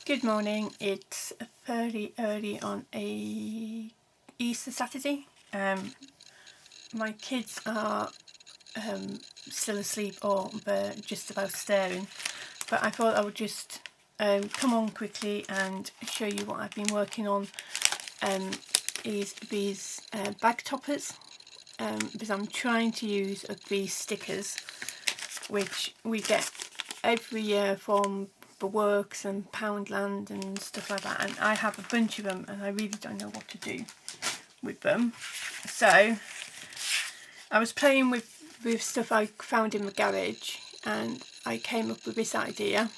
Good morning. It's fairly early on a Easter Saturday. My kids are still asleep or they're just about staring, but I thought I would just come on quickly and show you what I've been working on. Is these bag toppers, because I'm trying to use these stickers which we get every year from the works and Poundland and stuff like that, and I have a bunch of them and I really don't know what to do with them. So I was playing with stuff I found in the garage and I came up with this idea.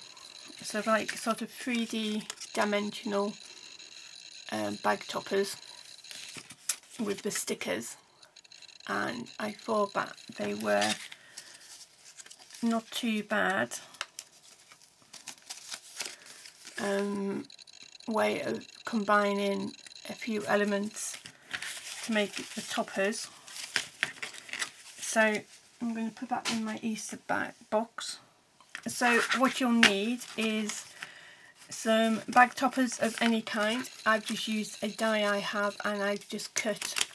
So like sort of 3D dimensional bag toppers with the stickers, and I thought that they were not too bad way of combining a few elements to make the toppers. So I'm going to put that in my Easter bag box. So what you'll need is some bag toppers of any kind. I've just used a die I have, and I've just cut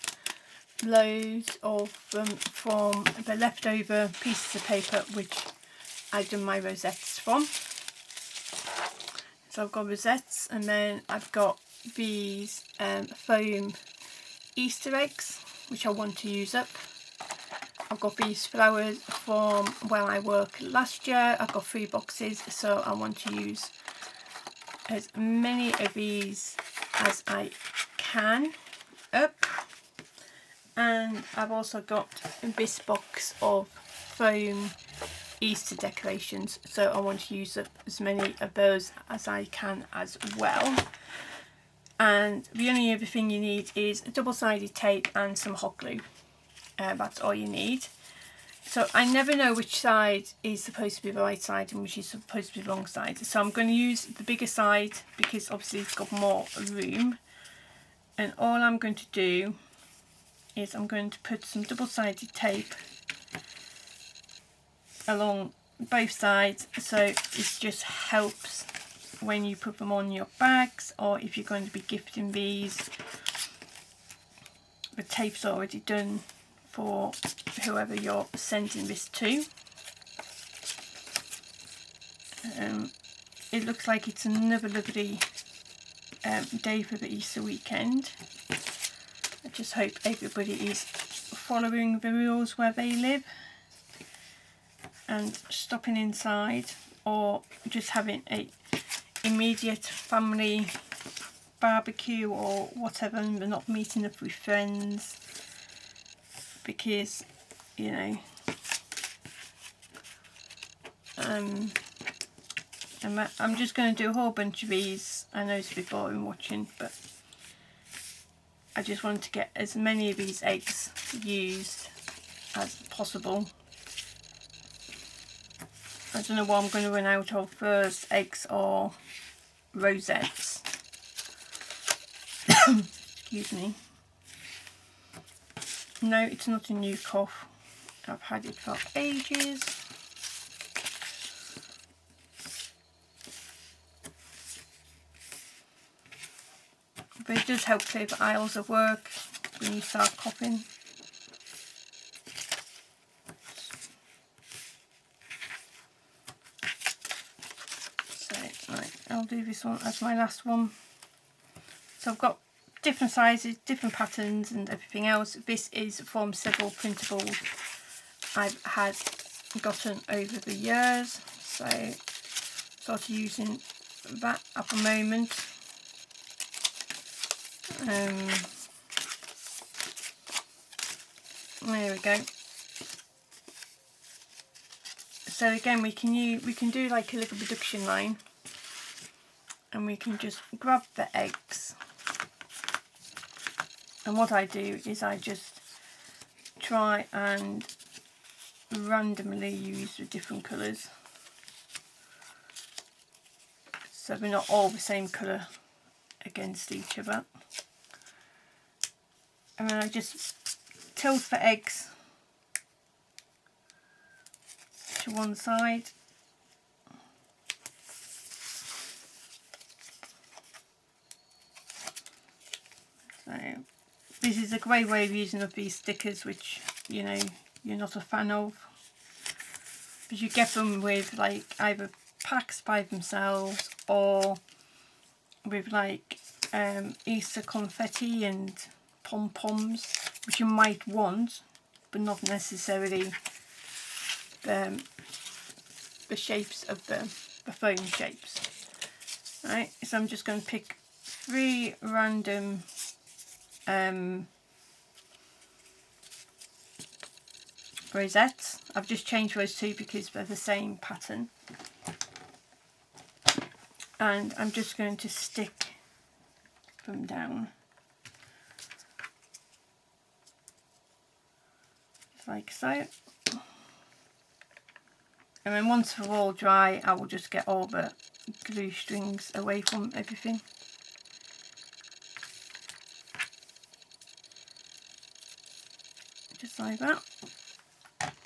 loads of them from the leftover pieces of paper which I've done my rosettes from. So I've got rosettes, and then I've got these foam Easter eggs which I want to use up. I've got these flowers from where I worked last year. I've got 3 boxes, so I want to use as many of these as I can up. And I've also got this box of foam Easter decorations, so I want to use up as many of those as I can as well. And the only other thing you need is double-sided tape and some hot glue. That's all you need. So I never know which side is supposed to be the right side and which is supposed to be the wrong side, so I'm going to use the bigger side because obviously it's got more room. And all I'm going to do is I'm going to put some double-sided tape along both sides, so it just helps when you put them on your bags, or if you're going to be gifting these, the tape's already done for whoever you're sending this to. It looks like it's another lovely day for the Easter weekend. I just hope everybody is following the rules where they live and stopping inside, or just having a immediate family barbecue or whatever, and we're not meeting up with friends, because you know I'm just going to do a whole bunch of these. I know it's a bit boring watching, but I just wanted to get as many of these eggs used as possible. I don't know what I'm going to run out of first, eggs or rosettes. Excuse me. No, it's not a new cough. I've had it for ages. But it does help clear the aisles of work when you start coughing. Right, I'll do this one as my last one. So I've got different sizes, different patterns and everything else. This is from several printables I've had gotten over the years, so sort of using that at the moment. There we go. So again, we can do like a little production line, and we can just grab the eggs, and what I do is I just try and randomly use the different colours, so they're not all the same colour against each other. And then I just tilt the eggs to one side, So this is a great way of using up these stickers, which you know you're not a fan of, because you get them with like either packs by themselves or with like Easter confetti and pom-poms, which you might want but not necessarily the shapes of the foam shapes. Right, so I'm just going to pick 3 random rosettes. I've just changed those 2 because they're the same pattern, and I'm just going to stick them down just like so. And then once they're all dry, I will just get all the glue strings away from everything. Just like that.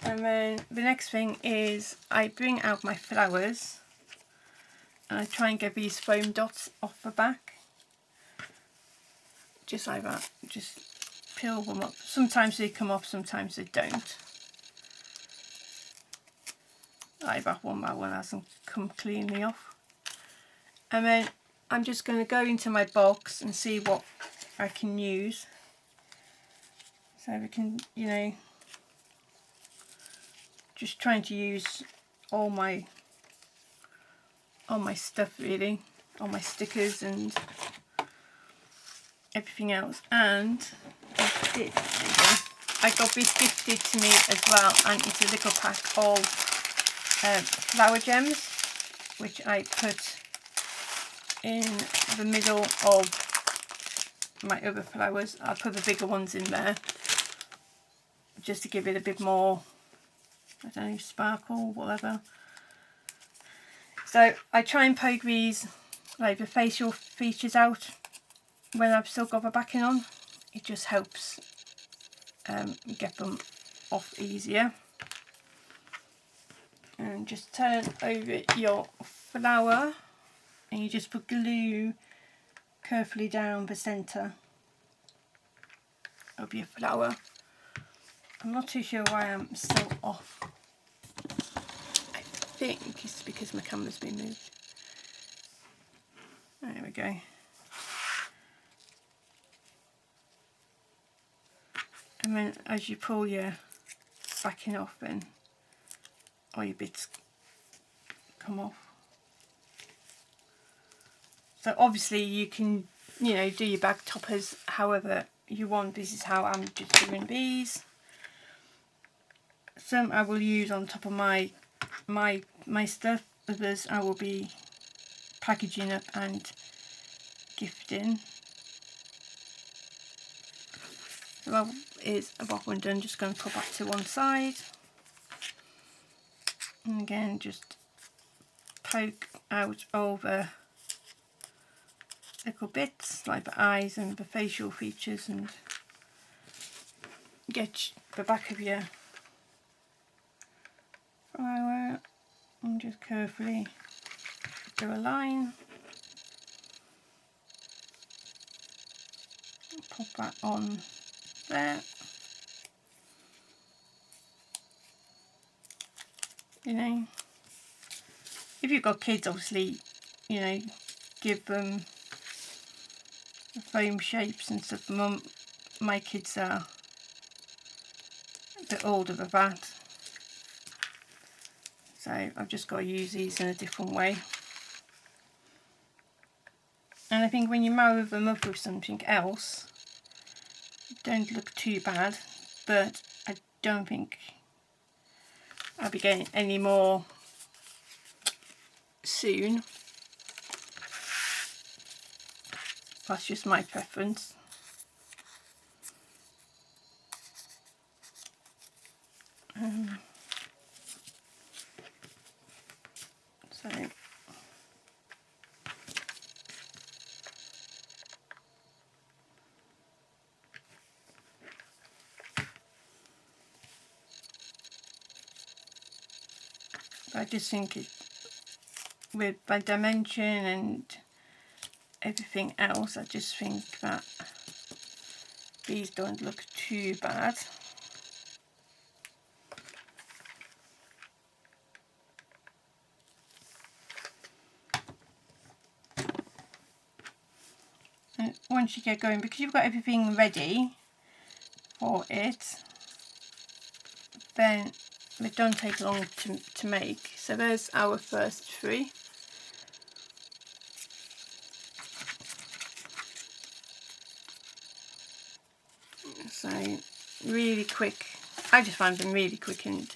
And then the next thing is I bring out my flowers and I try and get these foam dots off the back. Just like that. Just peel them up. Sometimes they come off, sometimes they don't. Like that one hasn't come cleanly off. And then I'm just going to go into my box and see what I can use. So we can, you know, just trying to use all my stuff really, all my stickers and everything else. And I got this gifted to me as well, and it's a little pack of flower gems, which I put in the middle of my other flowers. I put the bigger ones in there just to give it a bit more, I don't know, sparkle, whatever. So I try and poke these, like the facial features out when I've still got the backing on. It just helps get them off easier. And just turn over your flower and you just put glue carefully down the centre of your flower. I'm not too sure why I'm still off. I think it's because my camera's been moved. There we go. And then as you pull your backing off, then all your bits come off. So obviously you can, you know, do your bag toppers however you want. This is how I'm just doing these. Some I will use on top of my stuff, others I will be packaging up and gifting. So that is about one done. Just going to put that to one side, and again just poke out all the little bits like the eyes and the facial features, and get the back of your flower and just carefully do a line. Pop that on there. You know, if you've got kids, obviously, you know, give them the foam shapes and stuff. My kids are a bit older than that, so I've just got to use these in a different way. And I think when you marry them up with something else, don't look too bad, but I don't think I'll be getting any more soon. That's just my preference. So I just think it, with my dimension and everything else, I just think that these don't look too bad. And once you get going, because you've got everything ready for it, then it don't take long to make. So there's our first 3. So really quick. I just find them really quick and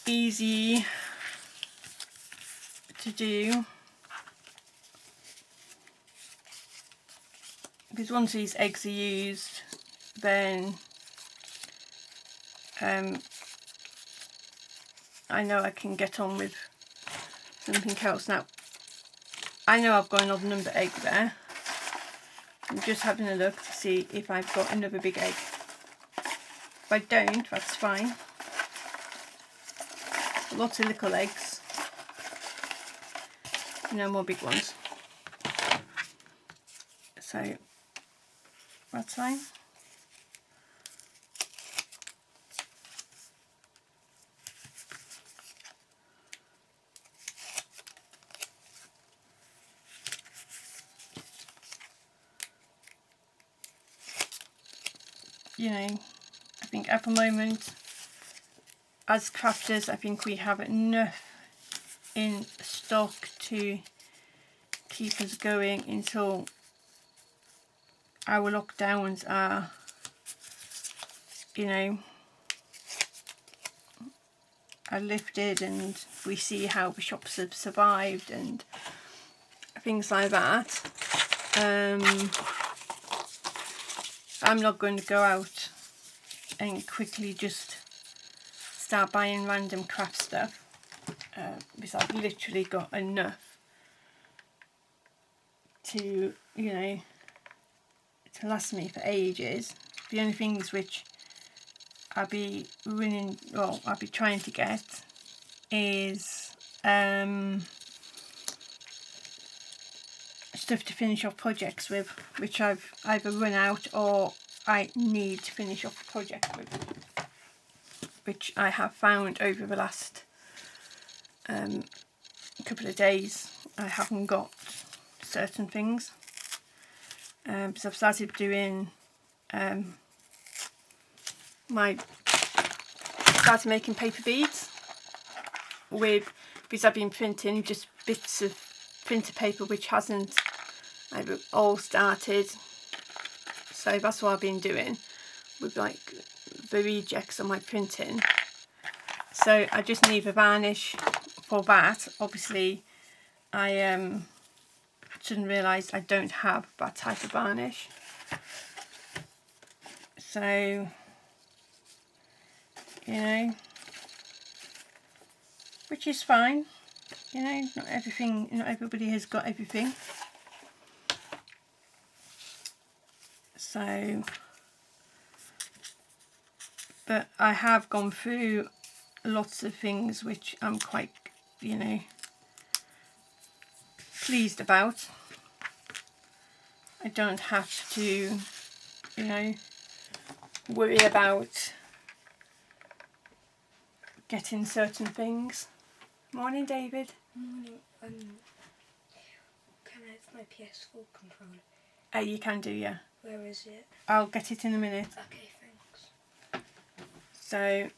easy to do. Because once these eggs are used, then I know I can get on with something else. Now, I know I've got an odd number egg there. I'm just having a look to see if I've got another big egg. If I don't, that's fine. Lots of little eggs. No more big ones. So that's fine. You know, I think at the moment, as crafters, I think we have enough in stock to keep us going until our lockdowns are, you know, are lifted and we see how the shops have survived and things like that. I'm not going to go out and quickly just start buying random craft stuff because I've literally got enough to, you know, to last me for ages. The only things which I'll be running, well, I'll be trying to get is stuff to finish off projects with, which I've either run out or I need to finish off a project with, which I have found over the last couple of days I haven't got certain things. So I've started doing started making paper beads with, because I've been printing just bits of printer paper which hasn't all started, so that's what I've been doing with like the rejects on my printing. So I just need the varnish for that. Obviously I didn't realise I don't have that type of varnish, so you know, which is fine. You know, not everything, not everybody has got everything. So, but I have gone through lots of things which I'm quite, you know, pleased about. I don't have to, you know, worry about getting certain things. Morning, David. Morning. Can I have my PS4 controller? You can do, yeah. Where is it? I'll get it in a minute. Okay, thanks. So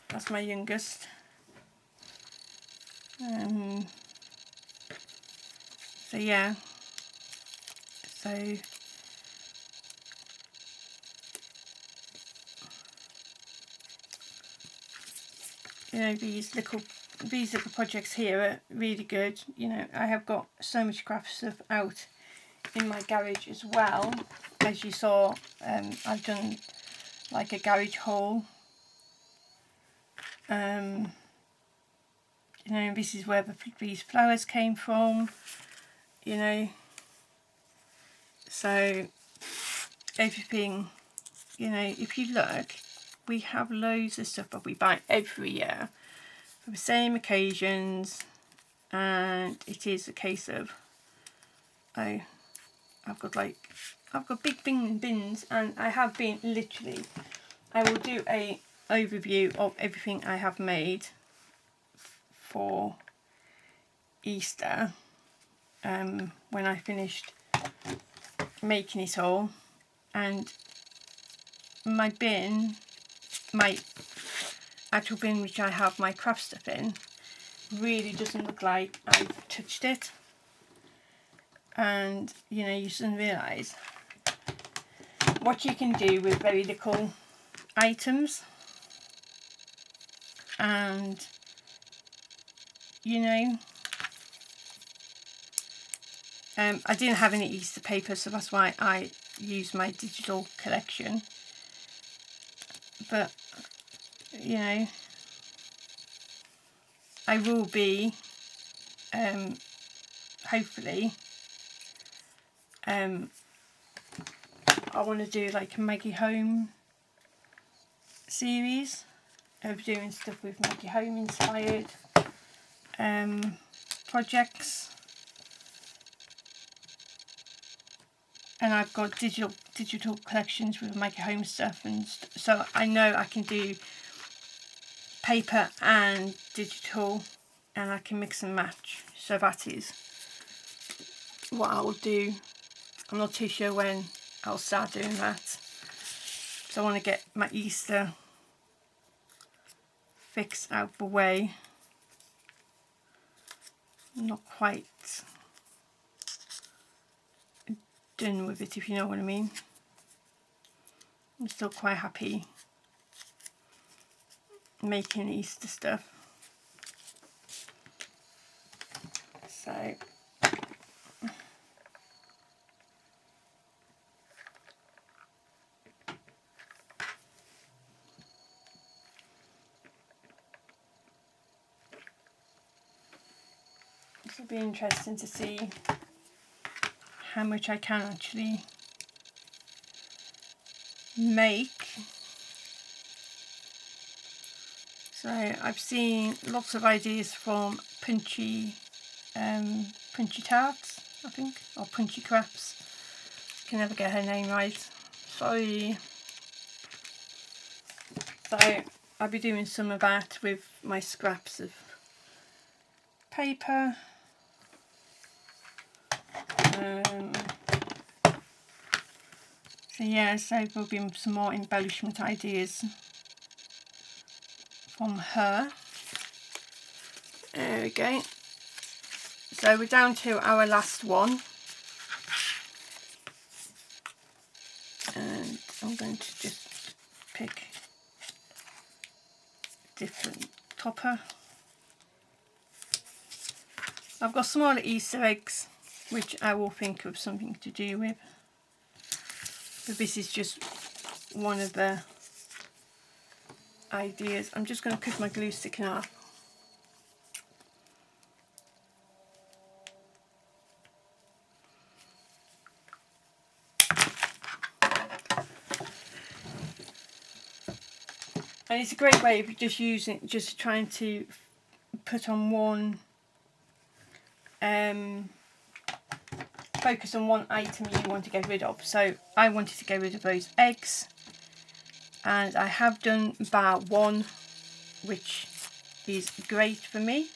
that's my youngest. So yeah. So you know, these little projects here are really good. You know, I have got so much craft stuff out in my garage as well. As you saw, I've done like a garage haul. You know, this is where these flowers came from. You know, so everything. You know, if you look, we have loads of stuff, but we buy every year for the same occasions, and it is a case of, oh, I've got big bins, and I have been literally, I will do a overview of everything I have made for Easter when I finished making it all. And my bin, my actual bin which I have my craft stuff in, really doesn't look like I've touched it. And you know, you shouldn't realise what you can do with very little items. And you know, I didn't have any Easter paper, so that's why I used my digital collection. But you know, I will be hopefully I want to do like a Maggie Home series of doing stuff with Maggie Home inspired projects. And I've got digital collections with Maggie Home stuff, and so I know I can do paper and digital, and I can mix and match. So that is what I'll do. I'm not too sure when I'll start doing that. So I want to get my Easter fix out the way. I'm not quite done with it, if you know what I mean. I'm still quite happy making Easter stuff. So this will be interesting to see how much I can actually make. So I've seen lots of ideas from Punchy Tarts, I think, or Punchy Crafts. Can never get her name right. Sorry. So I'll be doing some of that with my scraps of paper. So yeah, so there'll be some more embellishment ideas from her. There we go. So we're down to our last one. And I'm going to just pick a different topper. I've got smaller Easter eggs which I will think of something to do with. But this is just one of the ideas. I'm just going to cut my glue stick in half. And it's a great way of just trying to put on one, focus on one item you want to get rid of. So I wanted to get rid of those eggs, and I have done bar one, which is great for me.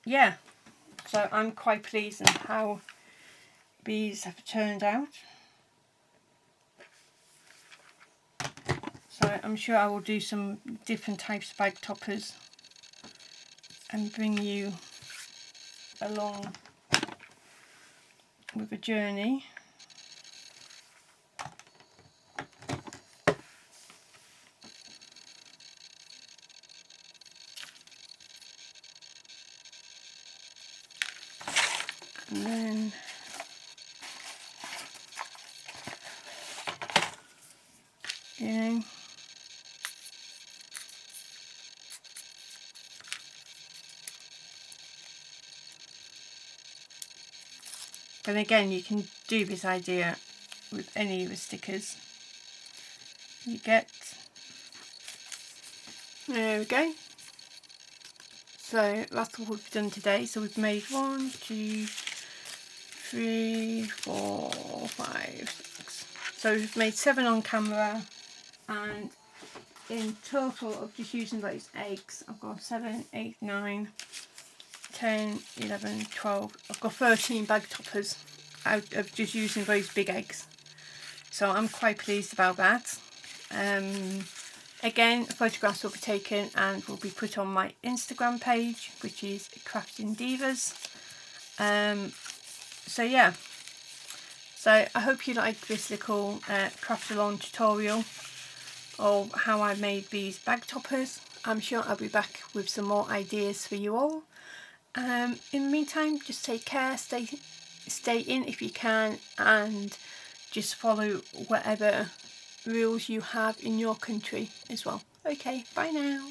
Yeah, so I'm quite pleased with how these have turned out. So I'm sure I will do some different types of bag toppers and bring you along with a journey. And then but again, you can do this idea with any of the stickers. You get There we go. So that's what we've done today. So we've made 1, 2, 3, 4, 5, 6. So we've made 7 on camera, and in total of just using those eggs, I've got 7, 8, 9, 10, 11, 12. I've got 13 bag toppers out of just using those big eggs. So I'm quite pleased about that. Again, photographs will be taken and will be put on my Instagram page, which is Crafting Divas. So yeah, so I hope you like this little craft along tutorial of how I made these bag toppers. I'm sure I'll be back with some more ideas for you all. In the meantime, just take care, stay in if you can, and just follow whatever rules you have in your country as well. Okay, bye now.